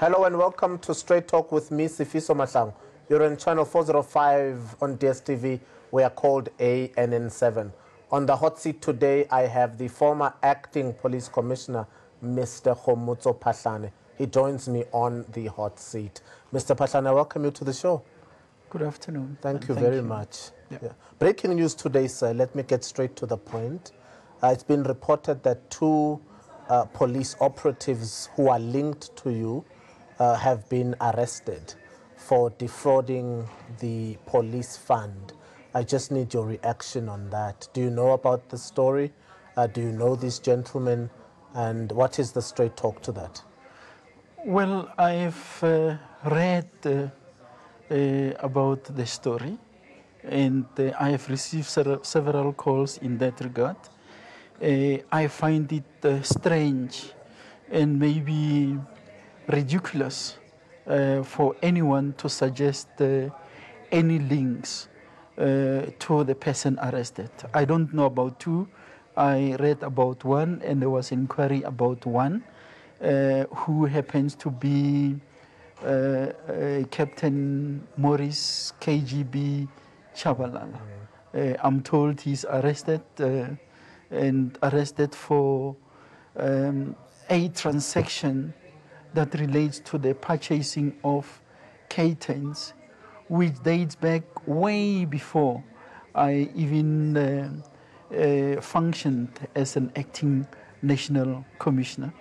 Hello and welcome to Straight Talk with me, Sifiso Mahlangu. You're on channel 405 on DSTV. We are called ANN7. On the hot seat today, I have the former acting police commissioner, Mr. Khomotso Phahlane. He joins me on the hot seat. Mr. Phahlane, I welcome you to the show. Good afternoon. Thank you very much. Yeah. Yeah. Breaking news today, sir. Let me get straight to the point. It's been reported that two police operatives who are linked to you have been arrested for defrauding the police fund. I just need your reaction on that. Do you know about the story? Do you know these gentlemen? And what is the straight talk to that? Well, I've read about the story, and I have received several calls in that regard. I find it strange and maybe ridiculous for anyone to suggest any links to the person arrested. I don't know about two. I read about one, and there was inquiry about one who happens to be Captain Morris KGB Chabalala. I'm told he's arrested and arrested for a transaction that relates to the purchasing of K-10s, which dates back way before I even functioned as an acting national commissioner.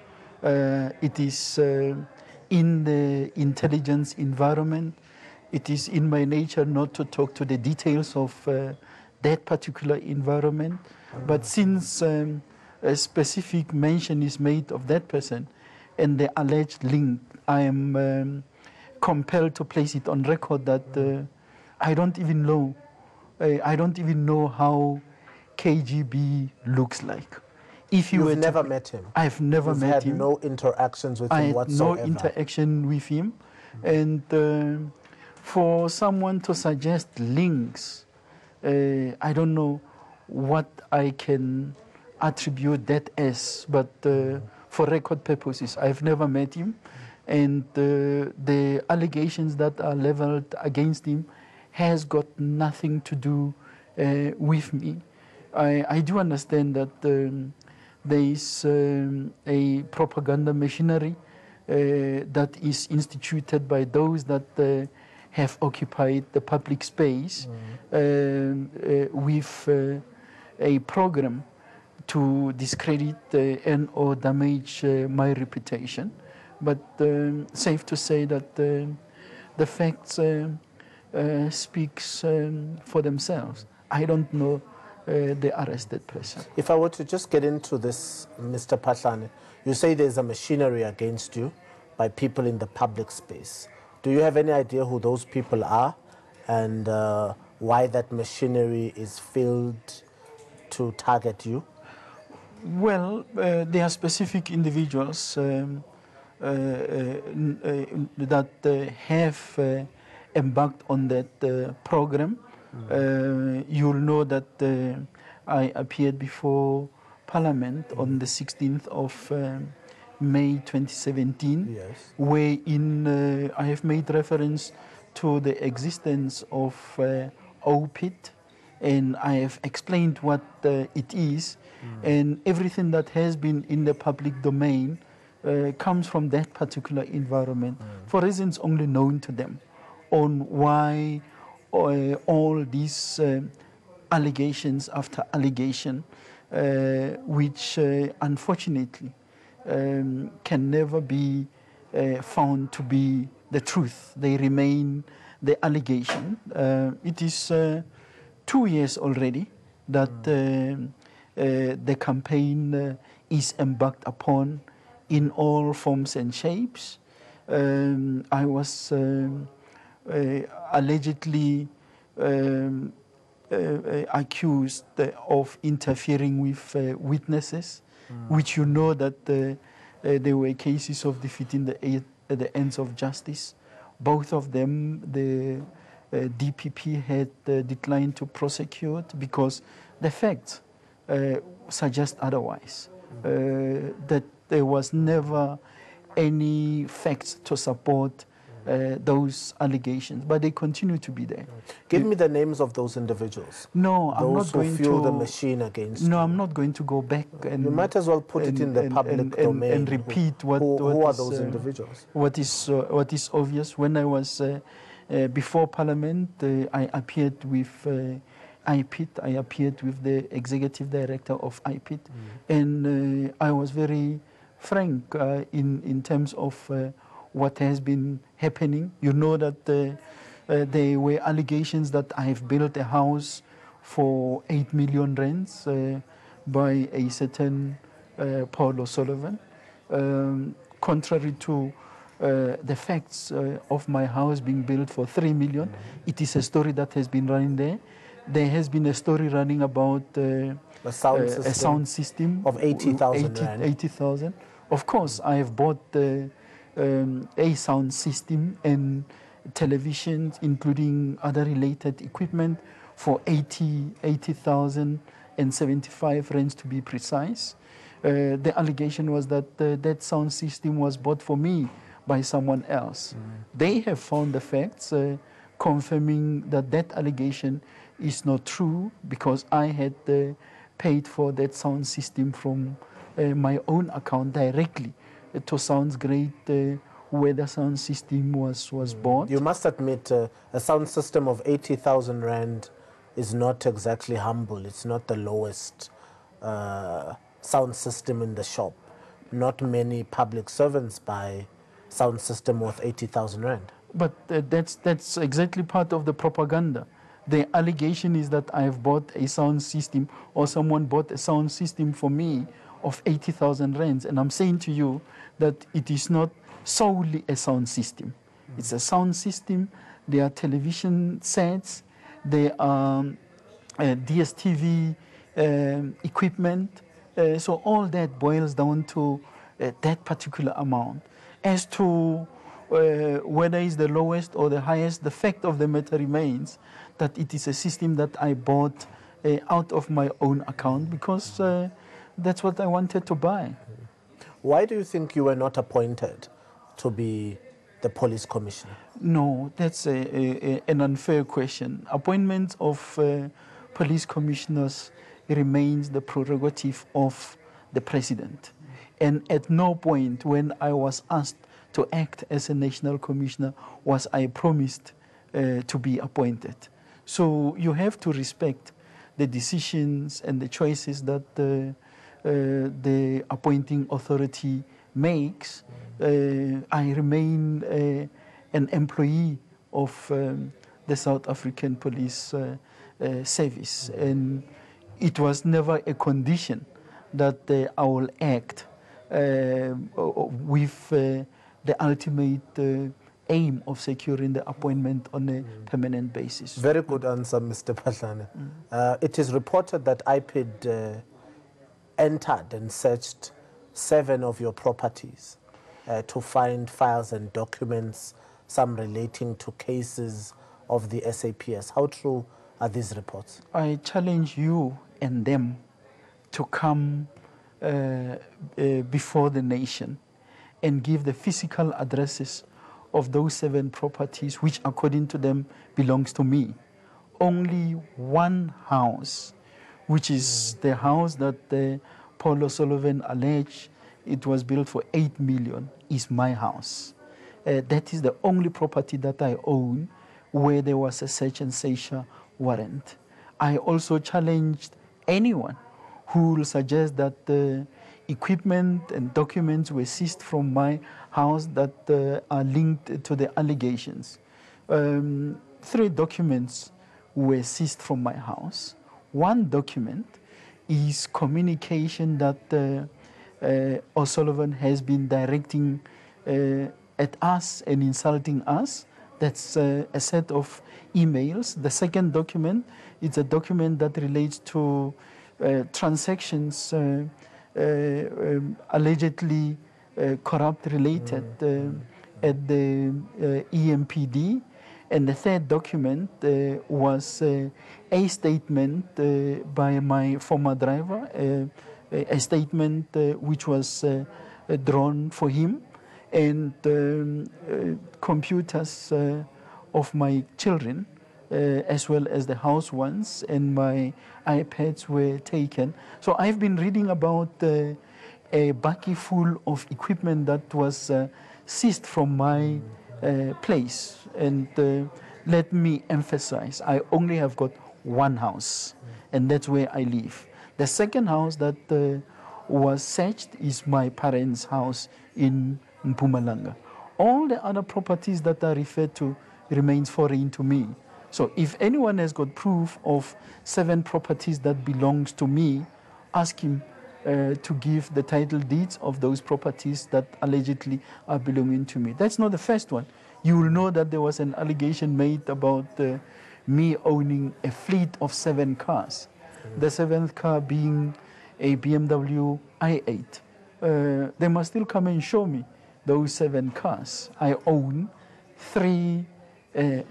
It is in the intelligence environment. It is in my nature not to talk to the details of that particular environment. But since a specific mention is made of that person and the alleged link, I am compelled to place it on record that I don't even know. I don't even know how KGB looks like. If you You've never met him? I've never met him. You've had no interactions with him whatsoever? I had no interaction with him. And for someone to suggest links, I don't know what I can attribute that as, but for record purposes, I've never met him. And the allegations that are leveled against him has got nothing to do with me. I do understand that there is a propaganda machinery that is instituted by those that have occupied the public space with a program to discredit and or damage my reputation. But safe to say that the facts speaks for themselves. I don't know the arrested person. If I were to just get into this, Mr. Phahlane, you say there's a machinery against you by people in the public space. Do you have any idea who those people are and why that machinery is filled to target you? Well, there are specific individuals that have embarked on that program. You'll know that I appeared before Parliament on the 16th of May 2017, yes, wherein I have made reference to the existence of OPIT, and I have explained what it is, and everything that has been in the public domain comes from that particular environment for reasons only known to them, on why all these allegations after allegation, which unfortunately can never be found to be the truth. They remain the allegation. It is 2 years already that the campaign is embarked upon in all forms and shapes. I was allegedly accused of interfering with witnesses, which you know that there were cases of defeating the ends of justice. Both of them, the DPP had declined to prosecute because the facts suggest otherwise, that there was never any facts to support those allegations, but they continue to be there. Give me the names of those individuals. No, I'm not going to. Those who fuel the machine against you. No, I'm not going to go back and. You might as well put it in the public domain. And repeat who are those individuals? What is obvious. When I was before Parliament, I appeared with IPIT. I appeared with the executive director of IPIT, and I was very frank in terms of what has been happening. You know that there were allegations that I have built a house for 8 million rands by a certain Paul O'Sullivan. Contrary to the facts of my house being built for 3 million, it is a story that has been running there. There has been a story running about a sound system of 80,000 80,000. Of course, I have bought a sound system and televisions, including other related equipment, for 80,075 rands to be precise. The allegation was that that sound system was bought for me by someone else. They have found the facts confirming that that allegation is not true, because I had paid for that sound system from my own account directly to Soundsgate, where the sound system was bought. You must admit a sound system of 80,000 rand is not exactly humble. It's not the lowest sound system in the shop. Not many public servants buy sound system worth 80,000 rand. But that's exactly part of the propaganda. The allegation is that I have bought a sound system, or someone bought a sound system for me of 80,000 rands. And I'm saying to you that it is not solely a sound system. It's a sound system. There are television sets. There are DSTV equipment. So all that boils down to that particular amount. As to whether it's the lowest or the highest, the fact of the matter remains that it is a system that I bought out of my own account, because that's what I wanted to buy. Why do you think you were not appointed to be the police commissioner? No, that's an unfair question. Appointment of police commissioners remains the prerogative of the president. And at no point when I was asked to act as a national commissioner was I promised to be appointed. So you have to respect the decisions and the choices that the appointing authority makes. I remain an employee of the South African Police Service, and it was never a condition that I will act with the ultimate aim of securing the appointment on a permanent basis. Very good answer, Mr. Phahlane. It is reported that IPID entered and searched 7 of your properties to find files and documents, some relating to cases of the SAPS. How true are these reports? I challenge you and them to come before the nation and give the physical addresses of those 7 properties, which according to them belongs to me. Only one house, which is the house that Paul O'Sullivan alleged it was built for 8 million, is my house. That is the only property that I own where there was a search and seizure warrant. I also challenged anyone who will suggest that equipment and documents were seized from my house that are linked to the allegations. 3 documents were seized from my house. One document is communication that O'Sullivan has been directing at us and insulting us. That's a set of emails. The second document is a document that relates to transactions allegedly corrupt related at the EMPD. And the third document was a statement by my former driver, a statement which was drawn for him. and computers of my children, as well as the house ones, and my iPads were taken. So I've been reading about a bucket full of equipment that was seized from my place. And let me emphasize, I only have got one house, and that's where I live. The second house that was searched is my parents' house in Mpumalanga. All the other properties that are referred to remains foreign to me. So if anyone has got proof of 7 properties that belongs to me, ask him to give the title deeds of those properties that allegedly are belonging to me. That's not the first one. You will know that there was an allegation made about me owning a fleet of 7 cars. The 7th car being a BMW i8. They must still come and show me those 7 cars. I own 3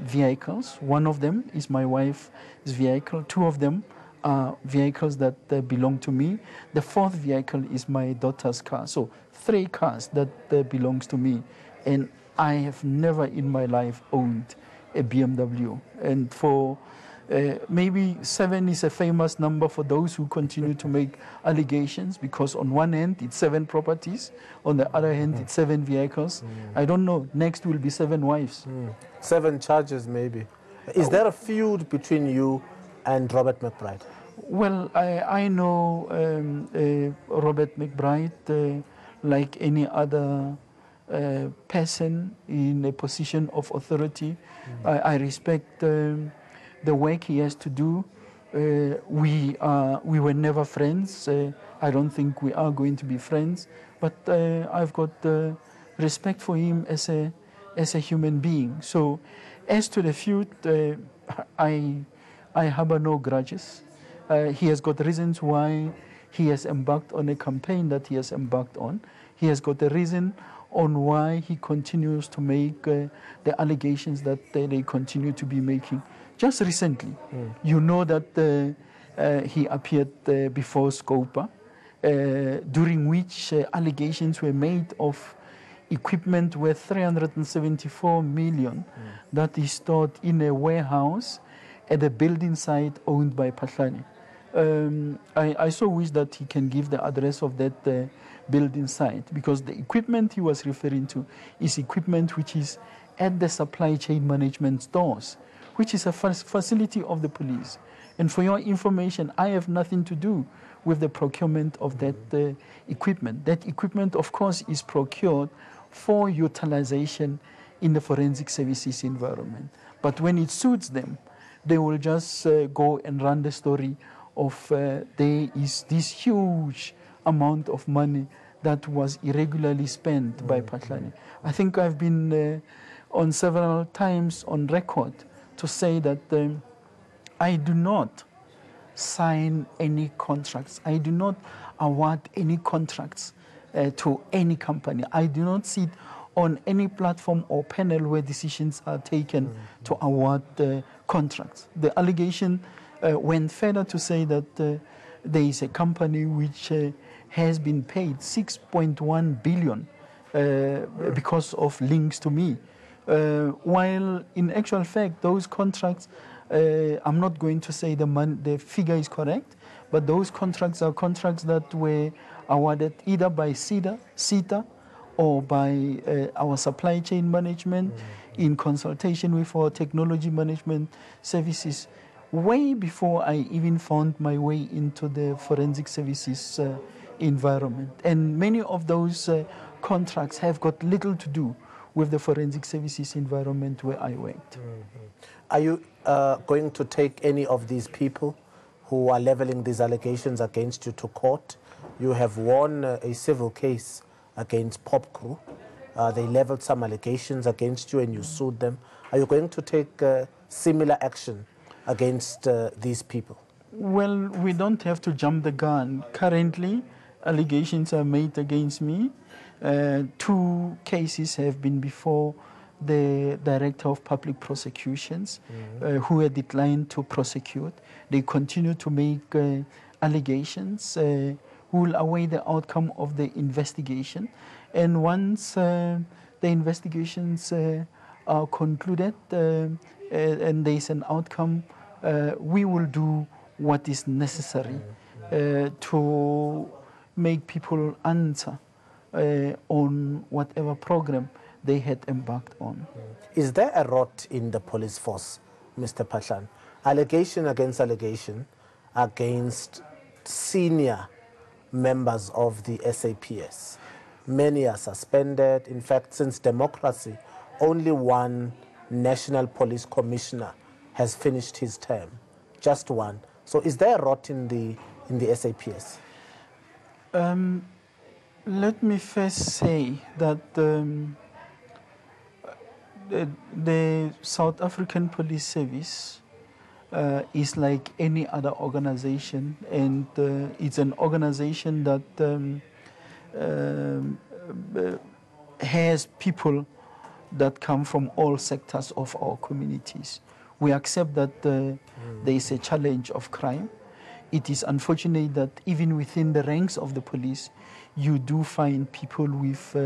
vehicles. One of them is my wife's vehicle. 2 of them are vehicles that belong to me. The 4th vehicle is my daughter's car. So 3 cars that belongs to me. And I have never in my life owned a BMW. And for maybe 7 is a famous number for those who continue to make allegations, because on one hand it's 7 properties, on the other hand it's 7 vehicles. I don't know, next will be 7 wives. 7 charges maybe. Is there a feud between you and Robert McBride? Well, I know Robert McBride like any other person in a position of authority. I respect the work he has to do. We were never friends. I don't think we are going to be friends. But I've got respect for him as a human being. So, as to the feud, I harbor no grudges. He has got reasons why he has embarked on a campaign that he has embarked on. He has got a reason on why he continues to make the allegations that they continue to be making. Just recently, you know that he appeared before Scopa, during which allegations were made of equipment worth 374 million that is stored in a warehouse at a building site owned by Phahlane. I so wish that he can give the address of that building site, because the equipment he was referring to is equipment which is at the supply chain management stores, which is a facility of the police. And for your information, I have nothing to do with the procurement of that equipment. That equipment, of course, is procured for utilization in the forensic services environment. But when it suits them, they will just go and run the story of there is this huge amount of money that was irregularly spent by Phahlane. I think I've been on several times on record to say that I do not sign any contracts. I do not award any contracts to any company. I do not sit on any platform or panel where decisions are taken to award contracts. The allegation went further to say that there is a company which has been paid 6.1 billion because of links to me. While in actual fact, those contracts, I'm not going to say the figure is correct, but those contracts are contracts that were awarded either by CETA or by our supply chain management in consultation with our technology management services, way before I even found my way into the forensic services environment. And many of those contracts have got little to do with the forensic services environment where I worked. Are you going to take any of these people who are leveling these allegations against you to court? You have won a civil case against Pop Crew. They leveled some allegations against you and you sued them. Are you going to take similar action against these people? Well, we don't have to jump the gun. Currently, allegations are made against me. 2 cases have been before the Director of Public Prosecutions, who had declined to prosecute. They continue to make allegations. we will await the outcome of the investigation. And once the investigations are concluded and there is an outcome, we will do what is necessary to make people answer on whatever program they had embarked on. Is there a rot in the police force, Mr. Phahlane? Allegation against allegation against senior members of the SAPS. Many are suspended. In fact, since democracy, only one national police commissioner has finished his term, just one. So is there a rot in the SAPS? Let me first say that the South African Police Service is like any other organization, and it's an organization that has people that come from all sectors of our communities. We accept that there is a challenge of crime. It is unfortunate that even within the ranks of the police, you do find people with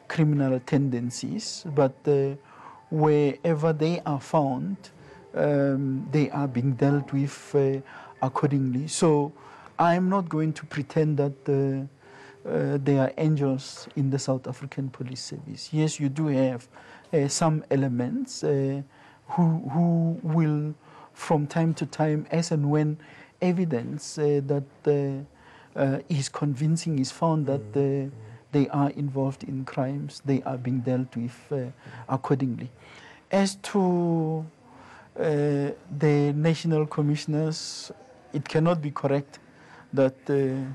criminal tendencies, but wherever they are found, they are being dealt with accordingly. So I'm not going to pretend that there are angels in the South African Police Service. Yes, you do have some elements who will, from time to time, as and when evidence that is convincing is found that they are involved in crimes, they are being dealt with accordingly. As to the national commissioners, it cannot be correct that there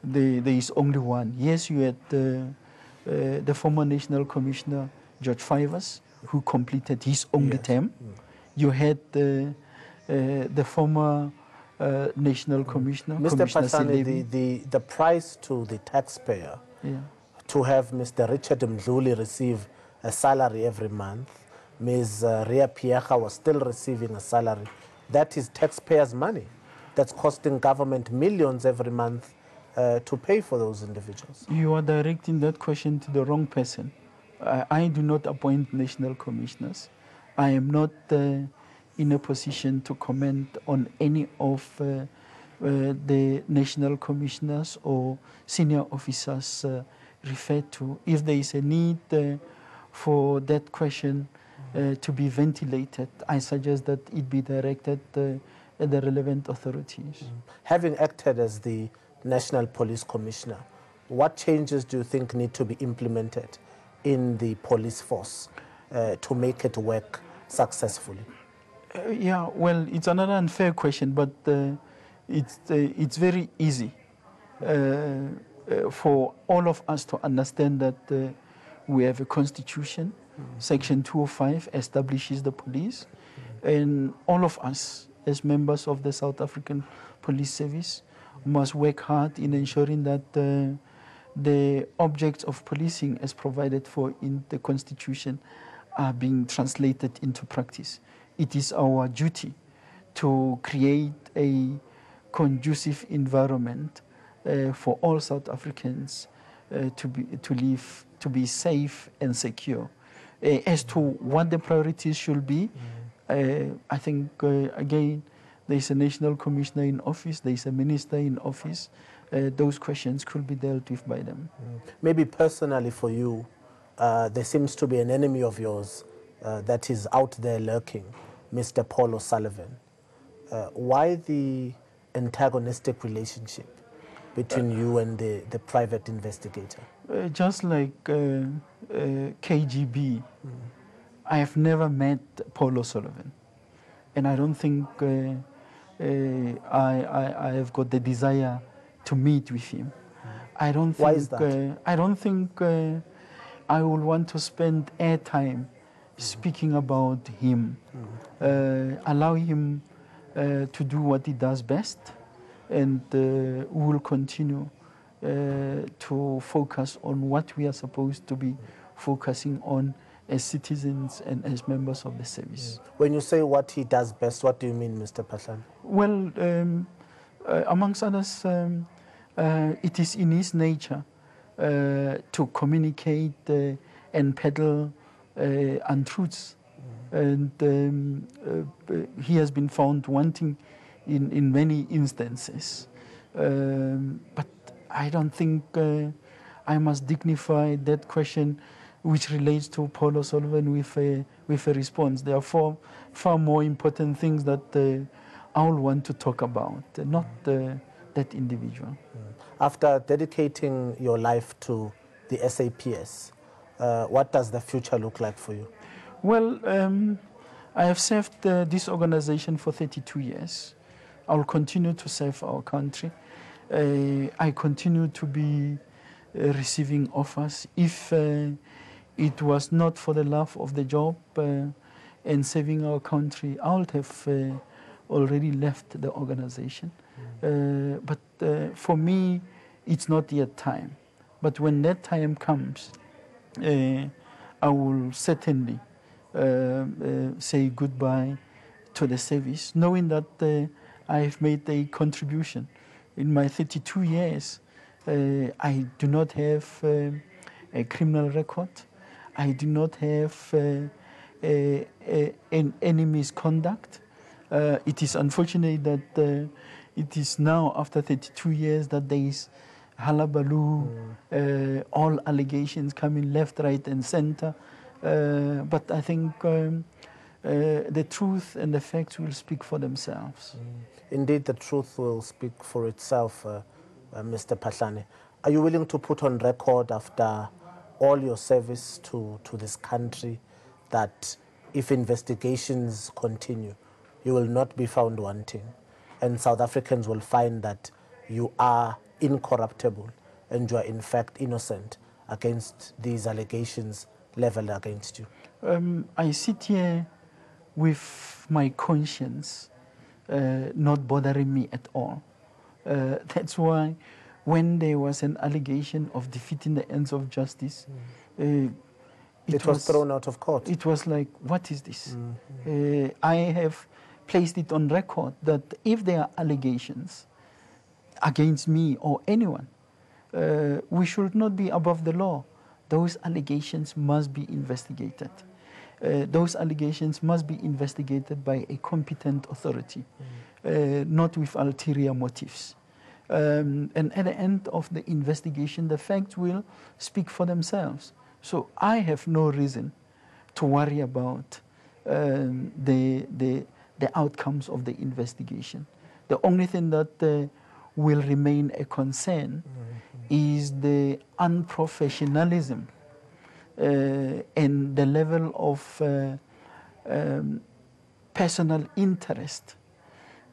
is only one. Yes, you had the former national commissioner, George Fivers, who completed his only term. You had the former national commissioner, Mr. Commissioner Phahlane, the price to the taxpayer to have Mr. Richard Mdluli receive a salary every month, Ms. Ria Piacha was still receiving a salary, that is taxpayers' money. That's costing government millions every month to pay for those individuals. You are directing that question to the wrong person. I do not appoint national commissioners. I am not in a position to comment on any of the national commissioners or senior officers referred to. If there is a need for that question to be ventilated, I suggest that it be directed at the relevant authorities. Having acted as the National Police Commissioner, what changes do you think need to be implemented in the police force to make it work successfully? Yeah, well, it's another unfair question, but it's very easy for all of us to understand that we have a constitution. Section 205 establishes the police, and all of us as members of the South African Police Service must work hard in ensuring that the objects of policing as provided for in the constitution are being translated into practice. It is our duty to create a conducive environment for all South Africans to live, to be safe and secure. As to what the priorities should be, I think, again, there is a national commissioner in office, there is a minister in office. Those questions could be dealt with by them. Maybe personally for you, there seems to be an enemy of yours that is out there lurking, Mr. Paul O'Sullivan. Why the antagonistic relationship between you and the private investigator? Just like KGB, I have never met Paul O'Sullivan, and I don't think I have got the desire to meet with him. I don't think, why is that? I don't think I will want to spend airtime speaking about him. Allow him to do what he does best, and we will continue to focus on what we are supposed to be focusing on as citizens and as members of the service. When you say what he does best, what do you mean, Mr. Phahlane? Well, amongst others, It is in his nature to communicate and peddle untruths. And he has been found wanting in many instances. But I don't think I must dignify that question which relates to Paul OSullivan with a response. There are far more important things that I will want to talk about, not that individual. After dedicating your life to the SAPS, what does the future look like for you? Well, I have served this organization for 32 years. I will continue to serve our country. I continue to be receiving offers. If it was not for the love of the job and saving our country, I would have already left the organization. But for me, it's not yet time. But when that time comes, I will certainly say goodbye to the service, knowing that I have made a contribution. In my 32 years, I do not have a criminal record. I do not have any misconduct. It is unfortunate that it is now, after 32 years, that there is hullabaloo, all allegations coming left, right, and center. But I think the truth and the facts will speak for themselves. Indeed, the truth will speak for itself, Mr. Phahlane. Are you willing to put on record after all your service to this country that if investigations continue, you will not be found wanting, and South Africans will find that you are incorruptible and you are in fact innocent against these allegations leveled against you? I sit here with my conscience not bothering me at all. That's why when there was an allegation of defeating the ends of justice, it was thrown out of court. It was like, what is this? I have placed it on record that if there are allegations against me or anyone, we should not be above the law. Those allegations must be investigated. Those allegations must be investigated by a competent authority, not with ulterior motives. And at the end of the investigation, the facts will speak for themselves. So I have no reason to worry about the outcomes of the investigation. The only thing that will remain a concern is the unprofessionalism and the level of personal interest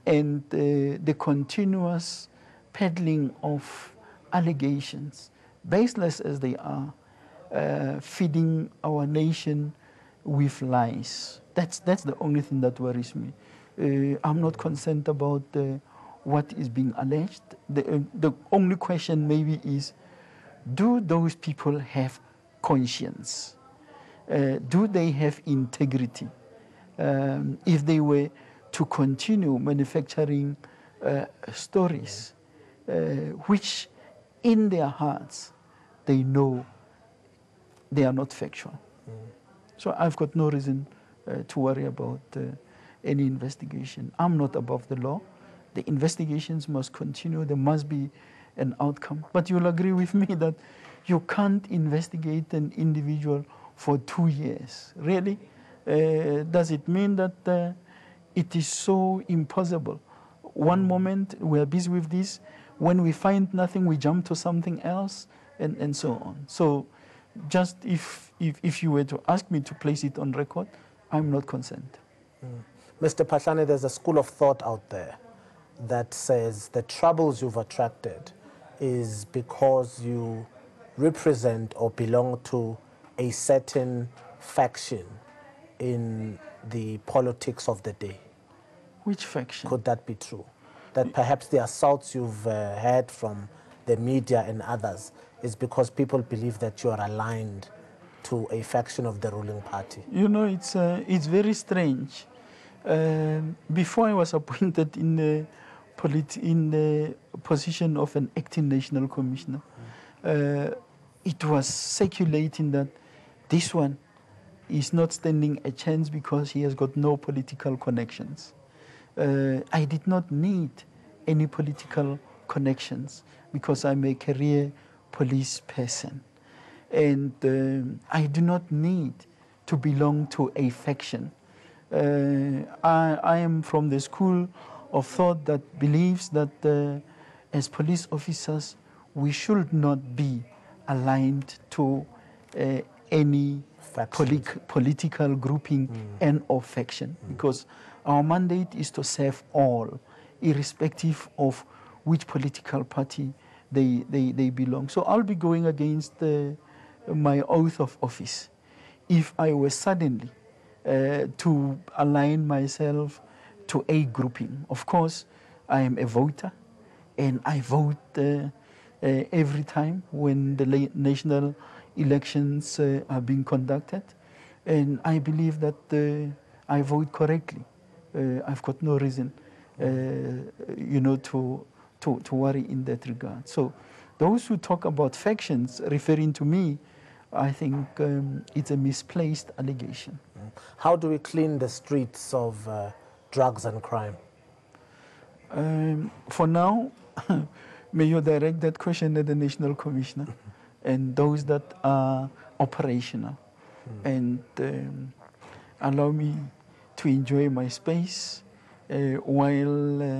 and the continuous peddling of allegations, baseless as they are, feeding our nation with lies. That's the only thing that worries me. I'm not concerned about what is being alleged. The only question maybe is, do those people have conscience? Do they have integrity? If they were to continue manufacturing stories which in their hearts they know they are not factual. So I've got no reason to worry about any investigation. I'm not above the law. The investigations must continue. There must be an outcome. But you'll agree with me that you can't investigate an individual for 2 years. Really? Does it mean that it is so impossible? One moment we're busy with this. When we find nothing, we jump to something else, and so on. So just if you were to ask me to place it on record, I'm not concerned. Mr. Phahlane, there's a school of thought out there that says the troubles you've attracted is because you represent or belong to a certain faction in the politics of the day. Which faction? Could that be true? That perhaps the assaults you've had from the media and others is because people believe that you are aligned to a faction of the ruling party? You know, it's very strange. Before I was appointed in the in the position of an acting national commissioner, it was circulating that this one is not standing a chance because he has got no political connections. I did not need any political connections because I'm a career police person. And I do not need to belong to a faction. I am from the school of thought that believes that as police officers, we should not be aligned to any political grouping and or faction, because our mandate is to serve all, irrespective of which political party they belong. So I'll be going against my oath of office if I were suddenly to align myself to a grouping. Of course, I am a voter, and I vote every time when the national elections are being conducted, and I believe that I vote correctly. I've got no reason, to worry in that regard. So, those who talk about factions referring to me, I think it's a misplaced allegation. How do we clean the streets of drugs and crime? For now, may you direct that question at the National Commissioner and those that are operational, and allow me to enjoy my space while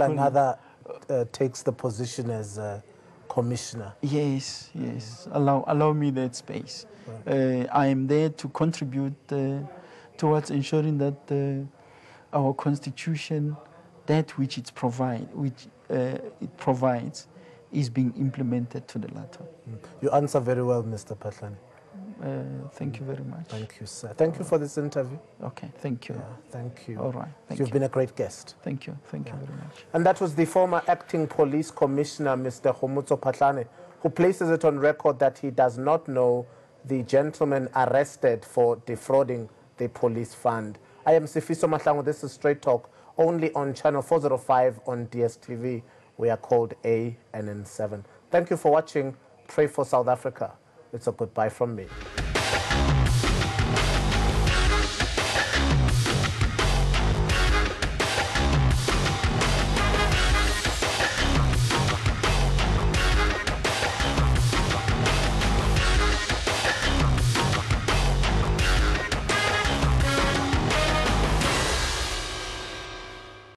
another takes the position as commissioner. Yes, yes. Allow me that space. Right. I am there to contribute towards ensuring that our constitution, that which it provides, is being implemented to the latter. You answer very well, Mr. Phahlane. Thank you very much. Thank you, sir. Thank you for this interview. Okay, thank you. Yeah, thank you. All right, You've been a great guest. Thank you. Thank you very much. And that was the former acting police commissioner, Mr. Khomotso Phahlane, who places it on record that he does not know the gentleman arrested for defrauding the police fund. I am Sifiso Mahlangu. This is Straight Talk, only on channel 405 on DSTV. We are called ANN7. Thank you for watching. Pray for South Africa. It's a goodbye from me.